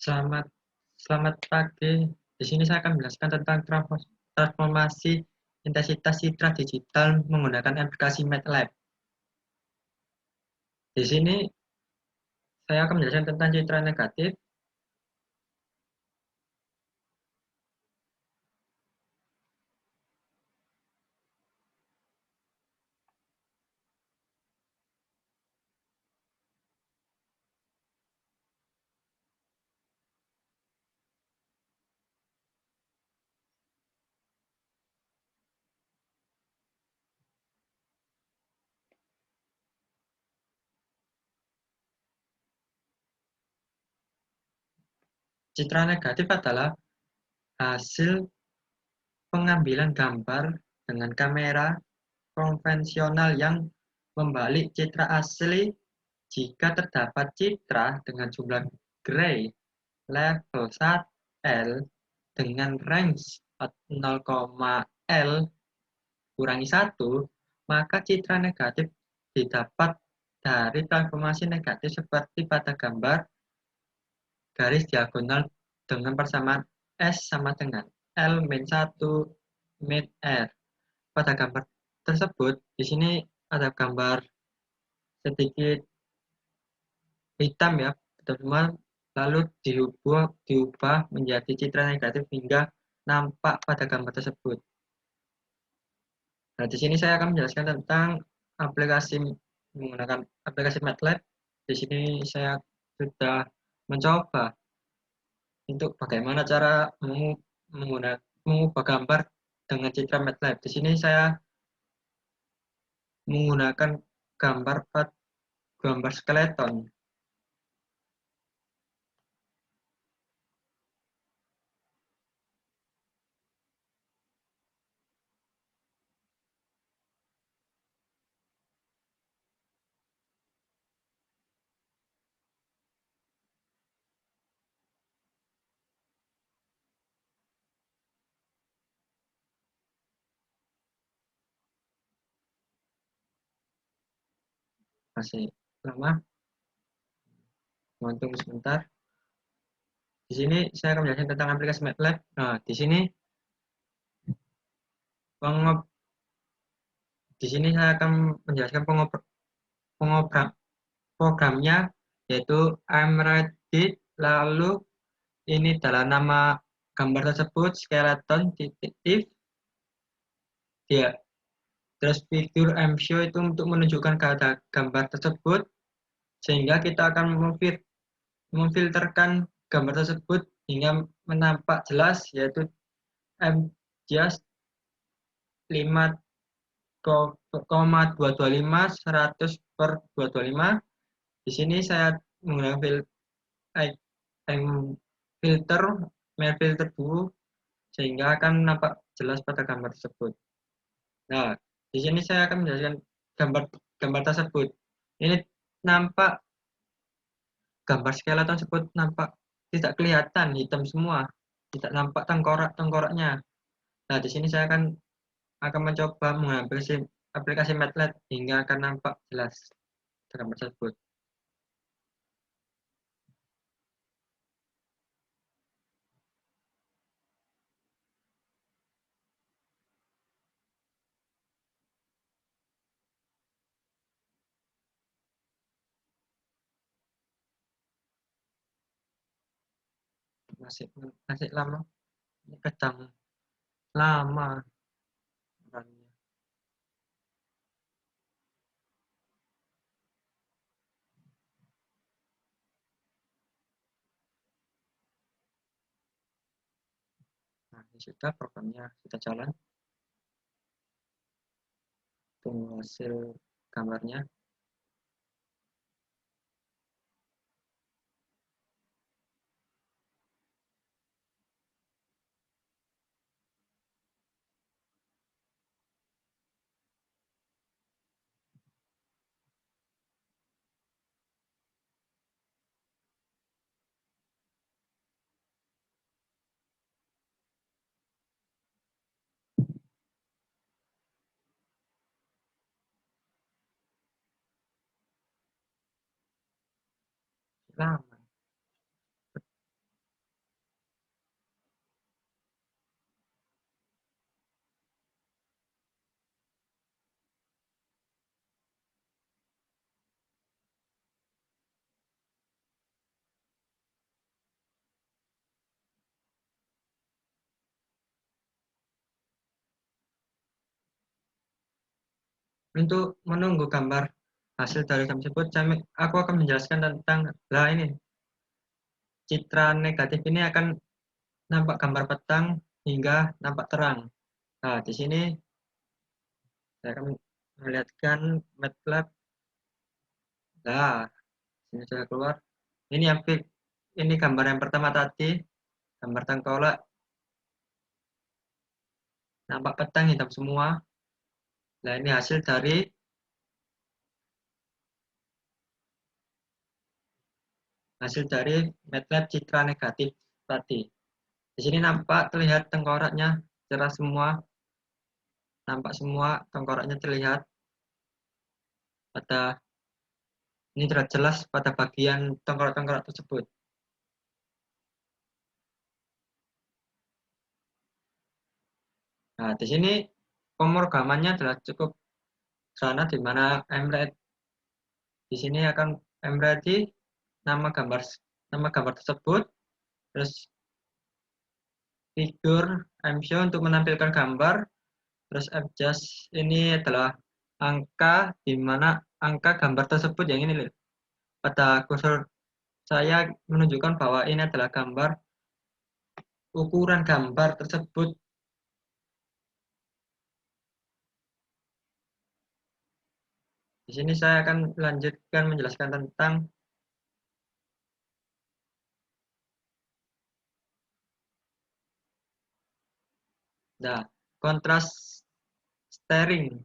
Selamat selamat pagi. Di sini saya akan menjelaskan tentang transformasi intensitas citra digital menggunakan aplikasi MATLAB. Di sini saya akan menjelaskan tentang citra negatif. Citra negatif adalah hasil pengambilan gambar dengan kamera konvensional yang membalik citra asli jika terdapat citra dengan jumlah gray level 1L dengan range 0,L kurangi 1, maka citra negatif didapat dari transformasi negatif seperti pada gambar garis diagonal dengan persamaan S sama dengan L min 1 min R. Pada gambar tersebut, di sini ada gambar sedikit hitam ya, teman-teman, lalu diubah menjadi citra negatif hingga nampak pada gambar tersebut. Nah, di sini saya akan menjelaskan tentang aplikasi menggunakan aplikasi MATLAB. Di sini saya sudah mencoba untuk bagaimana cara mengubah gambar dengan citra MATLAB. Di sini saya menggunakan gambar skeleton. Masih lama, mohon tunggu sebentar. Di sini saya akan menjelaskan tentang aplikasi MATLAB. Nah, di sini saya akan menjelaskan programnya, yaitu Reddit. Lalu ini adalah nama gambar tersebut, skeleton detektif. Ya, terus figur show itu untuk menunjukkan gambar tersebut, sehingga kita akan memfilterkan gambar tersebut hingga menampak jelas, yaitu just 5,225 100 per 225. Di sini saya menggunakan filter mail filter dulu sehingga akan nampak jelas pada gambar tersebut. Nah, di sini saya akan menjelaskan gambar gambar tersebut. Ini nampak gambar skeleton tersebut nampak tidak kelihatan, hitam semua, tidak nampak tengkoraknya. Nah, di sini saya akan mencoba mengambil aplikasi MATLAB hingga akan nampak jelas gambar tersebut. Masih masih lama, kadang lama. Nah, ini sudah programnya sudah jalan. Tunggu hasil gambarnya. Lama. Untuk menunggu gambar hasil dari gambar tersebut, aku akan menjelaskan tentang lah ini citra negatif ini akan nampak gambar petang hingga nampak terang. Nah, di sini saya akan melihatkan MATLAB. Nah, ini sudah keluar. Ini yang ini gambar yang pertama tadi, gambar tengkorak, nampak petang hitam semua. Nah, ini hasil dari MATLAB citra negatif tadi. Di sini nampak terlihat tengkoraknya cerah semua, nampak semua tengkoraknya terlihat pada ini terlihat jelas pada bagian tengkorak-tengkorak tersebut. Nah, di sini pemrogramannya adalah cukup sederhana di mana Emret di sini akan Emready nama gambar nama gambar tersebut, terus figur MShow untuk menampilkan gambar, terus Fjust ini adalah angka di mana angka gambar tersebut yang ini pada kursor saya menunjukkan bahwa ini adalah gambar ukuran gambar tersebut. Di sini saya akan lanjutkan menjelaskan tentang kontras steering,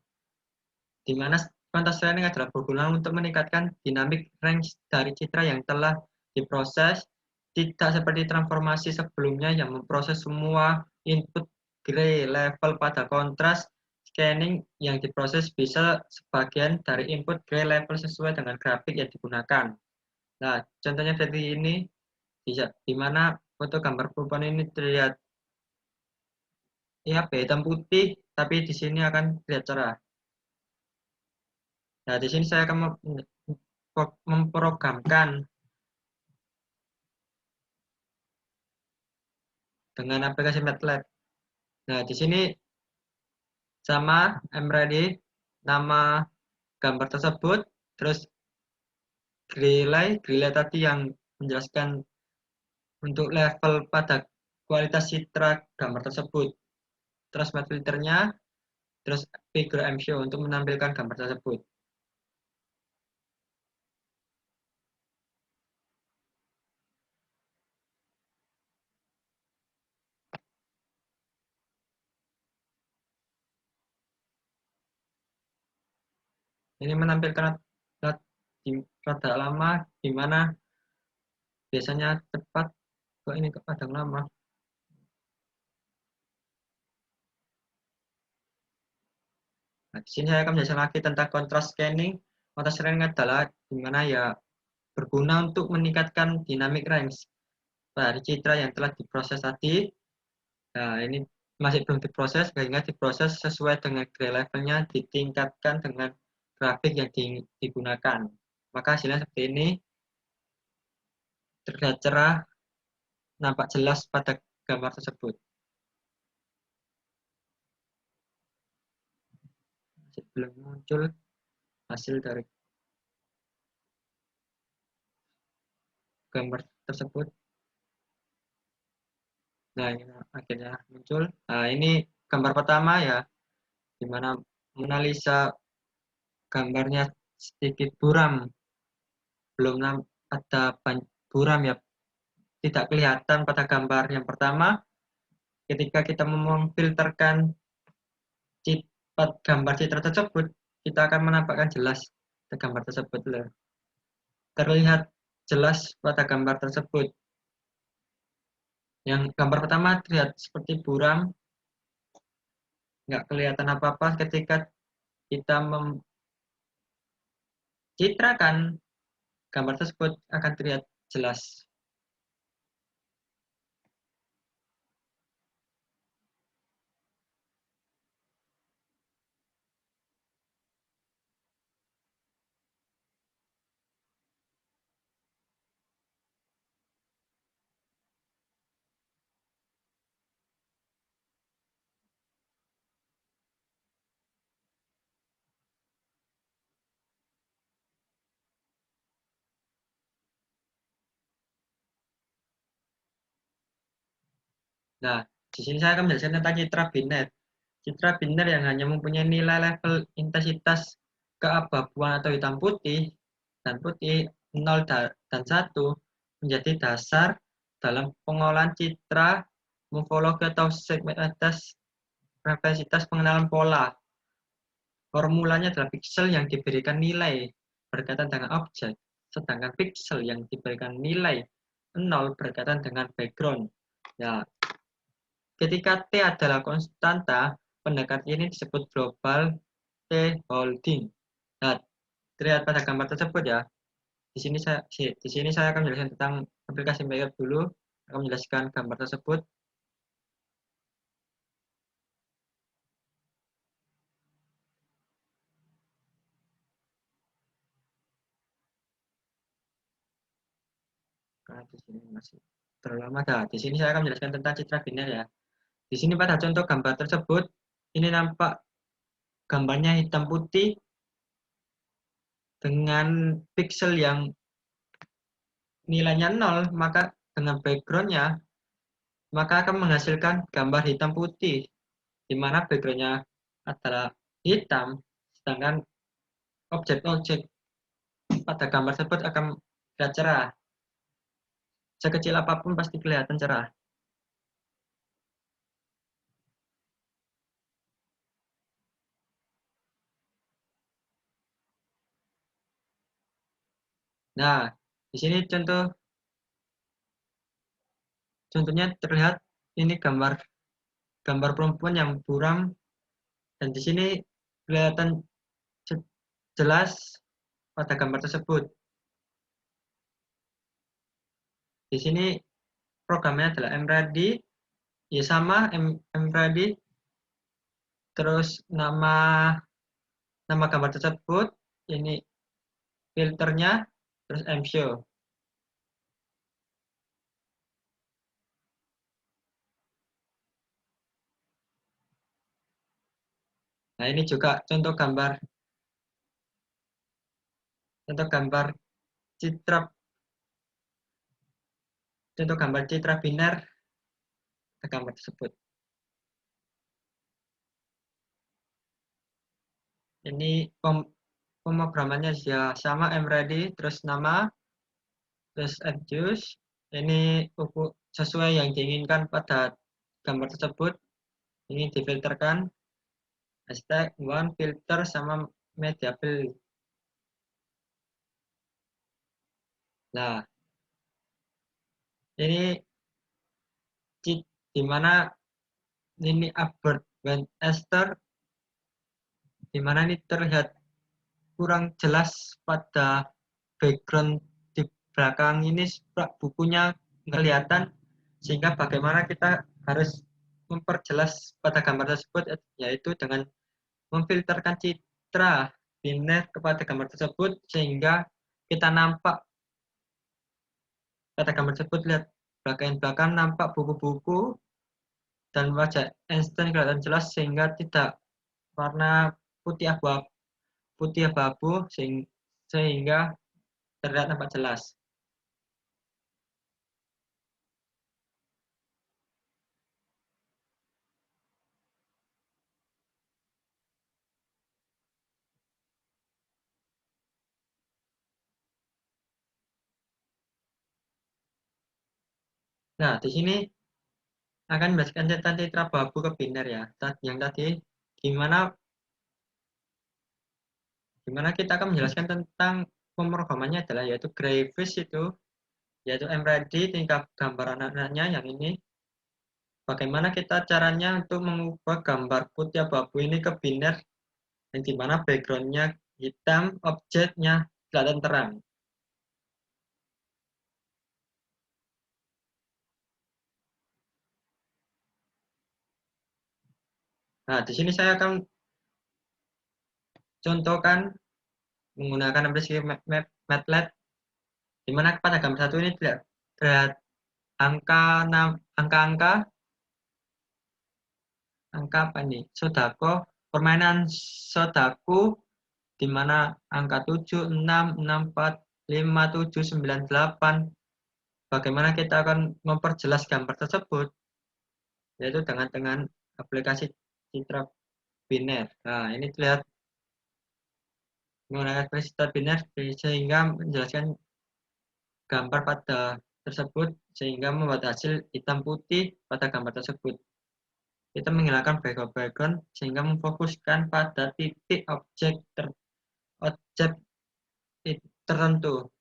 di mana kontras steering adalah berguna untuk meningkatkan dinamik range dari citra yang telah diproses, tidak seperti transformasi sebelumnya yang memproses semua input gray level pada kontras scanning yang diproses bisa sebagian dari input gray level sesuai dengan grafik yang digunakan. Nah, contohnya seperti ini, di mana foto gambar perubahan ini terlihat ya hitam putih, tapi di sini akan terlihat cerah. Nah, di sini saya akan memprogramkan dengan aplikasi MATLAB. Nah, di sini sama mReady, nama gambar tersebut, terus Griley tadi yang menjelaskan untuk level pada kualitas citra gambar tersebut. Terus matte filternya, terus figure MShow untuk menampilkan gambar tersebut. Ini menampilkan rada lama, di mana biasanya cepat, kok ini kadang lama. Nah, di sini saya akan menjelaskan lagi tentang contrast scanning. Contrast scanning adalah di mana ya berguna untuk meningkatkan dynamic range dari citra yang telah diproses tadi. Nah, ini masih belum diproses, sehingga diproses sesuai dengan gray levelnya, ditingkatkan dengan grafik yang digunakan. Maka hasilnya seperti ini, terlihat cerah, nampak jelas pada gambar tersebut. Masih belum muncul hasil dari gambar tersebut. Nah, ini akhirnya muncul. Nah, ini gambar pertama ya, di mana Mona Lisa gambarnya sedikit buram, belum ada buram ya, tidak kelihatan pada gambar yang pertama. Ketika kita memfilterkan gambar citra tersebut, kita akan menampakkan jelas gambar tersebut. Terlihat jelas pada gambar tersebut. Yang gambar pertama terlihat seperti buram, nggak kelihatan apa-apa. Ketika kita mencitrakan gambar tersebut akan terlihat jelas. Nah, di sini saya akan menjelaskan tentang citra biner. Citra biner yang hanya mempunyai nilai level intensitas keabu-abuan atau hitam putih dan putih 0 dan 1 menjadi dasar dalam pengolahan citra morfologi atau segmentasi frekuensitas pengenalan pola. Formulanya adalah piksel yang diberikan nilai berkaitan dengan objek, sedangkan piksel yang diberikan nilai 0 berkaitan dengan background. Ya, ketika T adalah konstanta, pendekatan ini disebut global T-holding. Nah, terlihat pada gambar tersebut ya. Di sini saya akan menjelaskan tentang aplikasi MATLAB dulu, akan menjelaskan gambar tersebut. Karena di sini masih terlalu lama. Nah, di sini saya akan menjelaskan tentang citra biner ya. Di sini pada contoh gambar tersebut, ini nampak gambarnya hitam putih dengan pixel yang nilainya 0, maka dengan backgroundnya maka akan menghasilkan gambar hitam putih, di mana backgroundnya adalah hitam, sedangkan objek-objek pada gambar tersebut akan terlihat cerah. Sekecil apapun pasti kelihatan cerah. Nah, di sini contohnya terlihat ini gambar gambar perempuan yang buram, dan di sini kelihatan jelas pada gambar tersebut. Di sini programnya adalah mReady, ya sama mReady, terus nama gambar tersebut, ini filternya, terus mshow. Nah, ini juga contoh gambar citra contoh gambar citra biner pada gambar tersebut. Ini pemrogramannya ya sama mReady, terus nama, terus adjust. Ini sesuai yang diinginkan pada gambar tersebut. Ini difilterkan hashtag one filter sama media fill. Nah, ini di mana ini Albert Van Esther, di mana ini terlihat kurang jelas pada background di belakang ini, bukunya nggak kelihatan, sehingga bagaimana kita harus memperjelas pada gambar tersebut, yaitu dengan memfilterkan citra biner kepada gambar tersebut, sehingga kita nampak pada gambar tersebut, lihat belakang nampak buku-buku dan wajah Einstein kelihatan jelas, sehingga tidak warna putih abu-abu, sehingga terlihat nampak jelas. Nah, di sini akan menjelaskan tentang citra abu-abu ke biner ya. Yang tadi gimana gimana kita akan menjelaskan tentang pemrogramannya adalah yaitu graphics itu, yaitu mReady tingkat gambar anak-anaknya yang ini. Bagaimana kita caranya untuk mengubah gambar putih abu-abu ini ke biner, yang dimana backgroundnya hitam, objeknya kelihatan terang. Nah, di sini saya akan contohkan menggunakan aplikasi MATLAB, di mana pada gambar satu ini terlihat angka-angka apa nih? Sodako, permainan Sodaku, di mana angka 7, 6, 6, 4, 5, 7, 9, 8. Bagaimana kita akan memperjelas gambar tersebut? yaitu dengan aplikasi citra biner. Nah, ini terlihat menggunakan aplikasi citra biner sehingga menjelaskan gambar pada tersebut sehingga membuat hasil hitam putih pada gambar tersebut. Kita menghilangkan background sehingga memfokuskan pada titik objek tertentu.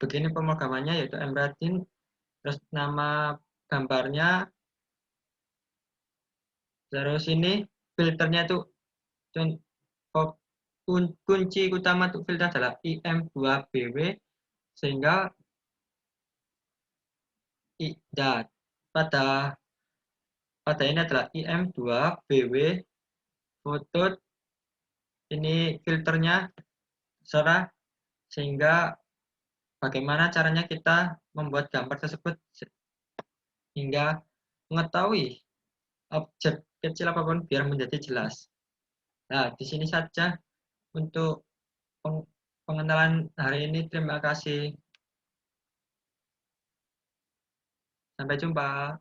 Begini pemrogramannya, yaitu Emradin, terus nama gambarnya, terus ini filternya itu kunci utama untuk filter adalah IM2BW, sehingga pada ini adalah IM2BW foto, ini filternya terserah, sehingga bagaimana caranya kita membuat gambar tersebut hingga mengetahui objek kecil apapun biar menjadi jelas. Nah, di sini saja untuk pengenalan hari ini. Terima kasih. Sampai jumpa.